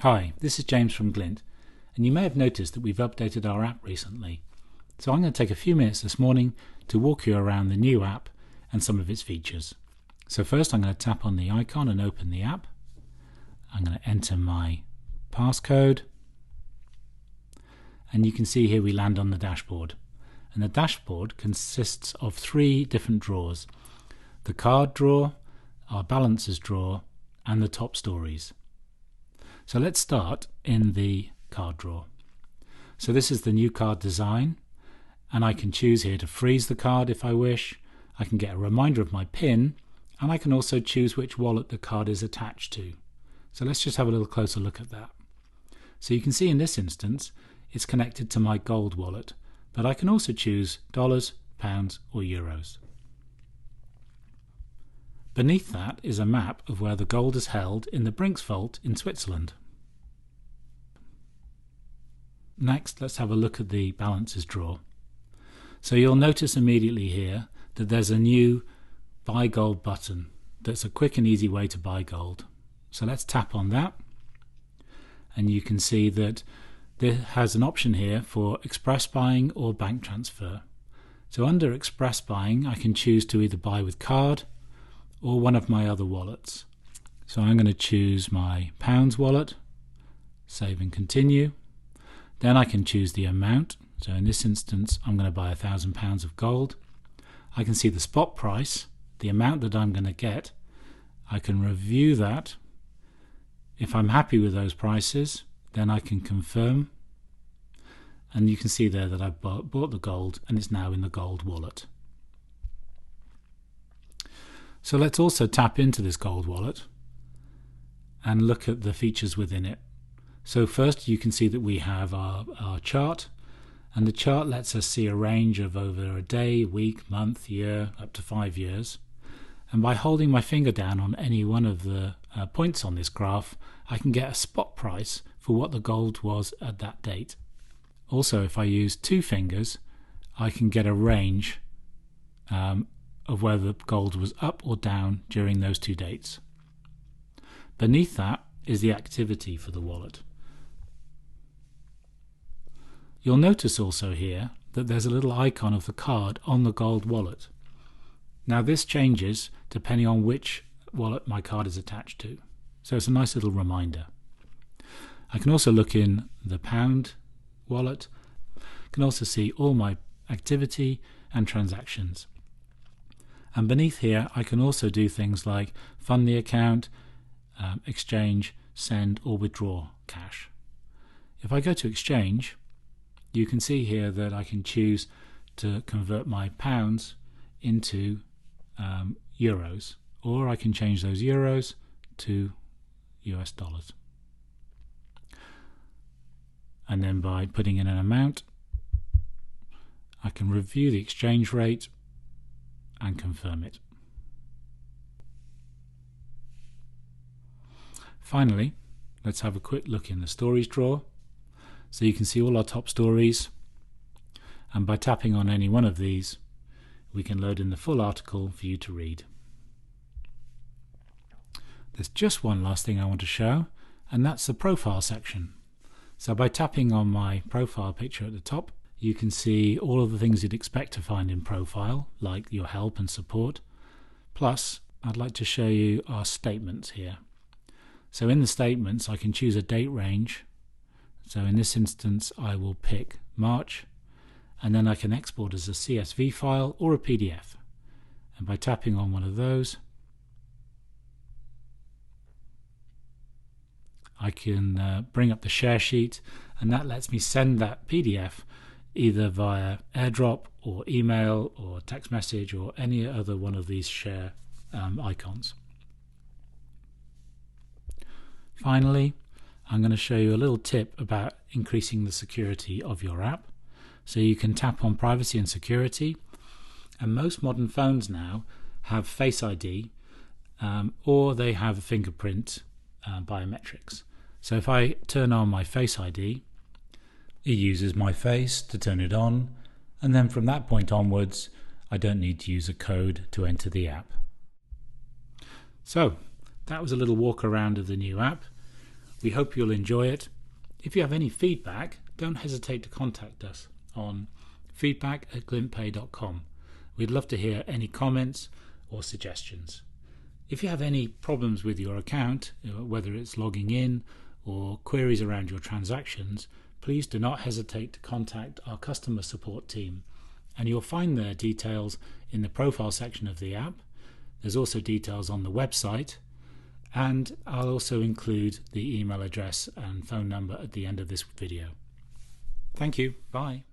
Hi, this is James from Glint, and you may have noticed that we've updated our app recently. So I'm going to take a few minutes this morning to walk you around the new app and some of its features. So first I'm going to tap on the icon and open the app. I'm going to enter my passcode, and you can see here we land on the dashboard. And the dashboard consists of three different drawers: the card drawer, our balances drawer, and the top stories. So let's start in the card drawer. So this is the new card design, and I can choose here to freeze the card if I wish. I can get a reminder of my PIN, and I can also choose which wallet the card is attached to. So let's just have a little closer look at that. So you can see in this instance it's connected to my gold wallet, but I can also choose dollars, pounds or euros. Beneath that is a map of where the gold is held in the Brinks Vault in Switzerland. Next, let's have a look at the balances drawer. So you'll notice immediately here that there's a new buy gold button that's a quick and easy way to buy gold. So let's tap on that, and you can see that this has an option here for express buying or bank transfer. So under express buying I can choose to either buy with card or one of my other wallets. So I'm going to choose my pounds wallet, save and continue. Then I can choose the amount. So in this instance I'm going to buy £1,000 of gold. I can see the spot price, the amount that I'm going to get. I can review that. If I'm happy with those prices, then I can confirm, and you can see there that I've bought the gold and it's now in the gold wallet. So let's also tap into this gold wallet and look at the features within it. So first you can see that we have our chart, and the chart lets us see a range of over a day, week, month, year, up to 5 years. And by holding my finger down on any one of the points on this graph, I can get a spot price for what the gold was at that date. Also, if I use two fingers, I can get a range of whether the gold was up or down during those two dates. Beneath that is the activity for the wallet. You'll notice also here that there's a little icon of the card on the gold wallet. Now this changes depending on which wallet my card is attached to, so it's a nice little reminder. I can also look in the pound wallet. I can also see all my activity and transactions. And beneath here I can also do things like fund the account, exchange, send or withdraw cash. If I go to exchange, you can see here that I can choose to convert my pounds into euros, or I can change those euros to US dollars. And then by putting in an amount, I can review the exchange rate and confirm it. Finally, let's have a quick look in the stories drawer. So you can see all our top stories, and by tapping on any one of these we can load in the full article for you to read. There's just one last thing I want to show, and that's the profile section. So by tapping on my profile picture at the top, you can see all of the things you'd expect to find in profile, like your help and support. Plus, I'd like to show you our statements here. So in the statements I can choose a date range. So in this instance I will pick March, and then I can export as a CSV file or a PDF. And by tapping on one of those, I can bring up the share sheet, and that lets me send that PDF either via AirDrop or email or text message or any other one of these share icons. Finally, I'm going to show you a little tip about increasing the security of your app. So you can tap on privacy and security, and most modern phones now have Face ID or they have a fingerprint biometrics. So if I turn on my Face ID, it uses my face to turn it on, and then from that point onwards I don't need to use a code to enter the app. So that was a little walk around of the new app. We hope you'll enjoy it. If you have any feedback, don't hesitate to contact us on feedback@glintpay.com. We'd love to hear any comments or suggestions. If you have any problems with your account, whether it's logging in or queries around your transactions, please do not hesitate to contact our customer support team, and you'll find their details in the profile section of the app. There's also details on the website, and I'll also include the email address and phone number at the end of this video. Thank you. Bye.